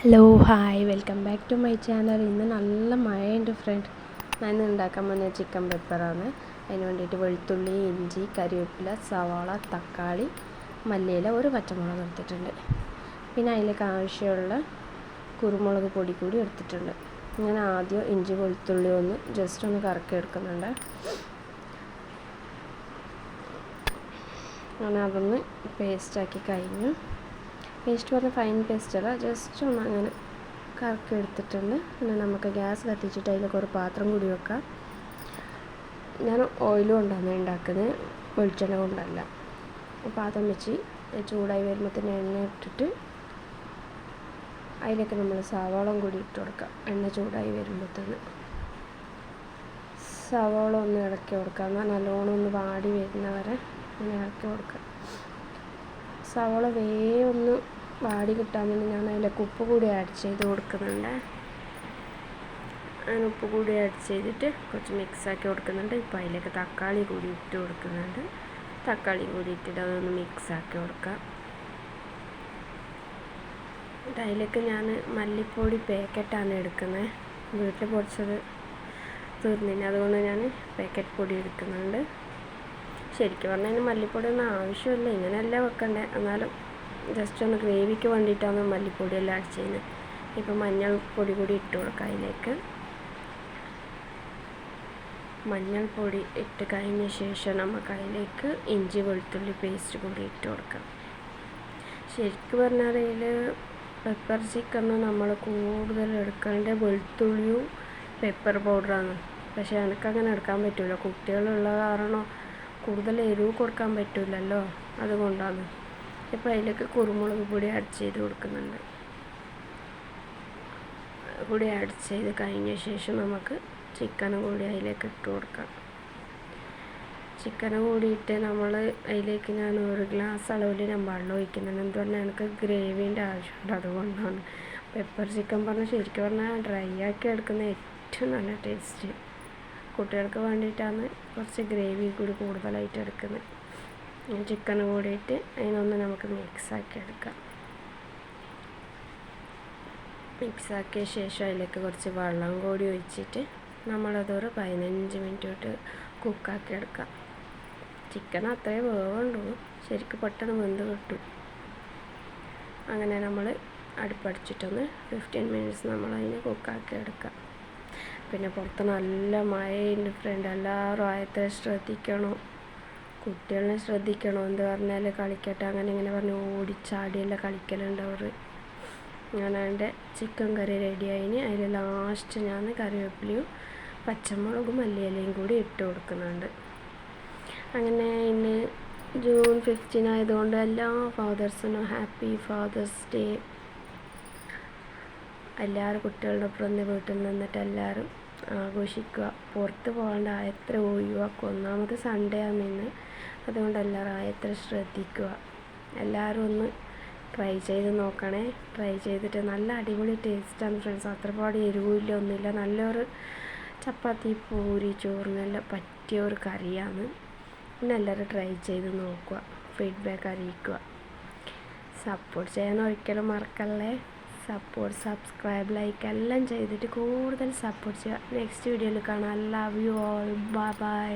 Hello hi welcome back to my channel. ഇന്ന് നല്ല മഴയുണ്ട് ഫ്രണ്ട്. ഞാൻ ഇന്ന് ഉണ്ടാക്കാൻ പോകുന്ന ചിക്കൻ പെപ്പറാണ്. അതിന് വേണ്ടിയിട്ട് വെളുത്തുള്ളി, ഇഞ്ചി, കരിവേപ്പില, സവാള, തക്കാളി, മല്ലിയില, ഒരു പച്ചമുളക് എടുത്തിട്ടുണ്ട്. പിന്നെ അതിലേക്ക് ആവശ്യമുള്ള കുരുമുളക് പൊടി കൂടി എടുത്തിട്ടുണ്ട്. ഞാൻ ആദ്യം ഇഞ്ചി വെളുത്തുള്ളി ജസ്റ്റ് ഒന്ന് കറക്കി എടുക്കുന്നുണ്ട്. അങ്ങനെ അതൊന്ന് പേസ്റ്റാക്കി കഴിഞ്ഞു. പേസ്റ്റ് പറഞ്ഞാൽ ഫൈൻ പേസ്റ്റ് അല്ല, ജസ്റ്റ് ഒന്ന് അങ്ങനെ കറക്കി എടുത്തിട്ടുണ്ട്. പിന്നെ നമുക്ക് ഗ്യാസ് കത്തിച്ചിട്ട് അതിലേക്ക് ഒരു പാത്രം കൂടി വെക്കാം. ഞാൻ ഓയിൽ കൊണ്ടാണ് ഉണ്ടാക്കുന്നത്, വെളിച്ചെണ്ണ കൊണ്ടല്ല. പാത്രം വെച്ച് ചൂടായി വരുമ്പോഴത്തേന് എണ്ണ ഇട്ടിട്ട് അതിലേക്ക് നമ്മൾ സവാള കൂടി ഇട്ട് കൊടുക്കാം. എണ്ണ ചൂടായി വരുമ്പോഴത്തേന് സവാള ഒന്ന് ഇളക്കി കൊടുക്കാം. നല്ലോണം ഒന്ന് വാടി വരുന്നവരെ ഒന്ന് ഇളക്കി കൊടുക്കാം. സവാള ഒന്ന് വാടി കിട്ടാൻ വേണ്ടി ഞാൻ അതിലേക്ക് ഉപ്പ് കൂടി ആഡ് ചെയ്ത് കൊടുക്കുന്നുണ്ട്. അങ്ങനെ ഉപ്പ് കൂടി ആഡ് ചെയ്തിട്ട് കുറച്ച് മിക്സാക്കി കൊടുക്കുന്നുണ്ട്. ഇപ്പോൾ അതിലേക്ക് തക്കാളി കൂടി ഇട്ട് കൊടുക്കുന്നുണ്ട്. തക്കാളി കൂടി ഇട്ടിട്ട് അതൊന്ന് മിക്സാക്കി കൊടുക്കാം. അതിലേക്ക് ഞാൻ മല്ലിപ്പൊടി പാക്കറ്റാണ് എടുക്കുന്നത്. വീട്ടിൽ പൊടിച്ചത് തീർന്നില്ല, അതുകൊണ്ട് ഞാൻ പാക്കറ്റ് പൊടി എടുക്കുന്നുണ്ട്. ശരിക്കും പറഞ്ഞാൽ അതിന് മല്ലിപ്പൊടിയൊന്നും ആവശ്യമില്ല, ഇങ്ങനെയല്ല വെക്കണ്ടേ. എന്നാലും ജസ്റ്റ് ഒന്ന് ഗ്രേവിക്ക് വേണ്ടിയിട്ടാണ് മല്ലിപ്പൊടിയെല്ലാം ആഡ് ചെയ്യുന്നത്. ഇപ്പം മഞ്ഞൾപ്പൊടി കൂടി ഇട്ട് കൊടുക്കാം. അതിലേക്ക് മഞ്ഞൾപ്പൊടി ഇട്ട് കഴിഞ്ഞ ശേഷം നമുക്ക് അതിലേക്ക് ഇഞ്ചി വെളുത്തുള്ളി പേസ്റ്റ് കൂടി ഇട്ട് കൊടുക്കാം. ശരിക്കും പറഞ്ഞാൽ അതിൽ പെപ്പർ ചിക്കൻ നമ്മൾ കൂടുതൽ എടുക്കേണ്ട വെളുത്തുള്ളിയും പെപ്പർ പൗഡറാണ്. പക്ഷേ എനിക്കങ്ങനെ എടുക്കാൻ പറ്റില്ല, കുട്ടികളുള്ള കാരണം കൂടുതൽ എരിവ് കൊടുക്കാൻ പറ്റില്ലല്ലോ, അതുകൊണ്ടാണ്. ഇപ്പോൾ അതിലേക്ക് കുരുമുളക് പൊടി ആഡ് ചെയ്ത് കൊടുക്കുന്നുണ്ട്. കൂടി ആഡ് ചെയ്ത് കഴിഞ്ഞ ശേഷം നമുക്ക് ചിക്കനും കൂടി അതിലേക്ക് ഇട്ട് കൊടുക്കാം. ചിക്കനും കൂടി ഇട്ട് നമ്മൾ അതിലേക്ക് ഞാൻ ഒരു ഗ്ലാസ് അളവിൽ ഞാൻ വെള്ളം ഒഴിക്കുന്നുണ്ട്. എന്ത് പറഞ്ഞാൽ എനിക്ക് ഗ്രേവീൻ്റെ ആവശ്യമുണ്ട്, അതുകൊണ്ടാണ്. പെപ്പർ ചിക്കൻ പറഞ്ഞാൽ ശരിക്കും പറഞ്ഞാൽ ഡ്രൈ ആക്കി എടുക്കുന്ന ഏറ്റവും നല്ല ടേസ്റ്റ്. കുട്ടികൾക്ക് വേണ്ടിയിട്ടാണ് കുറച്ച് ഗ്രേവി കൂടി കൂടുതലായിട്ട് എടുക്കുന്നത്. ചിക്കൻ കൂടിയിട്ട് അതിനൊന്ന് നമുക്ക് മിക്സാക്കി എടുക്കാം. മിക്സാക്കിയ ശേഷം അതിലേക്ക് കുറച്ച് വെള്ളം കൂടി ഒഴിച്ചിട്ട് നമ്മളതൊരു 15 മിനിറ്റ് തൊട്ട് കുക്കാക്കി എടുക്കാം. ചിക്കൻ അത്രയും വേവുള്ളൂ, ശരിക്കും പെട്ടെന്ന് വെന്ത് കിട്ടും. അങ്ങനെ നമ്മൾ അടുപ്പടിച്ചിട്ടൊന്ന് 15 മിനിറ്റ്സ് നമ്മളതിന് കുക്കാക്കി എടുക്കാം. പിന്നെ പുറത്ത് നല്ല മഴയുണ്ട് ഫ്രണ്ട്. എല്ലാവരും ആയത്തെ ശ്രദ്ധിക്കണം, കുട്ടികളെ ശ്രദ്ധിക്കണം. എന്ത് പറഞ്ഞാൽ കളിക്കട്ടെ അങ്ങനെ ഇങ്ങനെ പറഞ്ഞ് ഓടിച്ചാടിയെല്ലാം കളിക്കലുണ്ട് അവർ. അങ്ങനെ എൻ്റെ ചിക്കൻ കറി റെഡിയായിന്. അതിൽ ലാസ്റ്റ് ഞാൻ കറിവേപ്പിലയും പച്ചമുളകും മല്ലിയിലയും കൂടി ഇട്ട് കൊടുക്കുന്നുണ്ട്. അങ്ങനെ ഇന്ന് ജൂൺ 15 ആയതുകൊണ്ട് എല്ലാ ഫാദേഴ്സിനും ഹാപ്പി ഫാദേഴ്സ് ഡേ. എല്ലാവരും കുട്ടികളുടെ ഒപ്പം വീട്ടിൽ നിന്നിട്ട് എല്ലാവരും ആഘോഷിക്കുക. പുറത്ത് പോകേണ്ട ആയത്ര ഒഴിവാക്കുക. ഒന്നാമത് സൺഡേ ആണ് ഇന്ന്, അതുകൊണ്ട് എല്ലാവരും ആയത്ര ശ്രദ്ധിക്കുക. എല്ലാവരും ഒന്ന് ട്രൈ ചെയ്ത് നോക്കണേ. ട്രൈ ചെയ്തിട്ട് നല്ല അടിപൊളി ടേസ്റ്റാണ് ഫ്രണ്ട്സ്. അത്രപാട് എരിവില്ല, ഒന്നുമില്ല. നല്ലൊരു ചപ്പാത്തി പൂരി ചോറിനെല്ലാം പറ്റിയ ഒരു കറിയാണ്. പിന്നെ എല്ലാവരും ട്രൈ ചെയ്ത് നോക്കുക, ഫീഡ്ബാക്ക് അറിയിക്കുക. സപ്പോർട്ട് ചെയ്യാൻ ഒരിക്കലും മറക്കല്ലേ. സപ്പോർട്ട്, സബ്സ്ക്രൈബ്, ലൈക്ക് എല്ലാം ചെയ്തിട്ട് കൂടുതൽ സപ്പോർട്ട് ചെയ്യുക. നെക്സ്റ്റ് വീഡിയോയിൽ കാണാം. Love you all. Bye bye.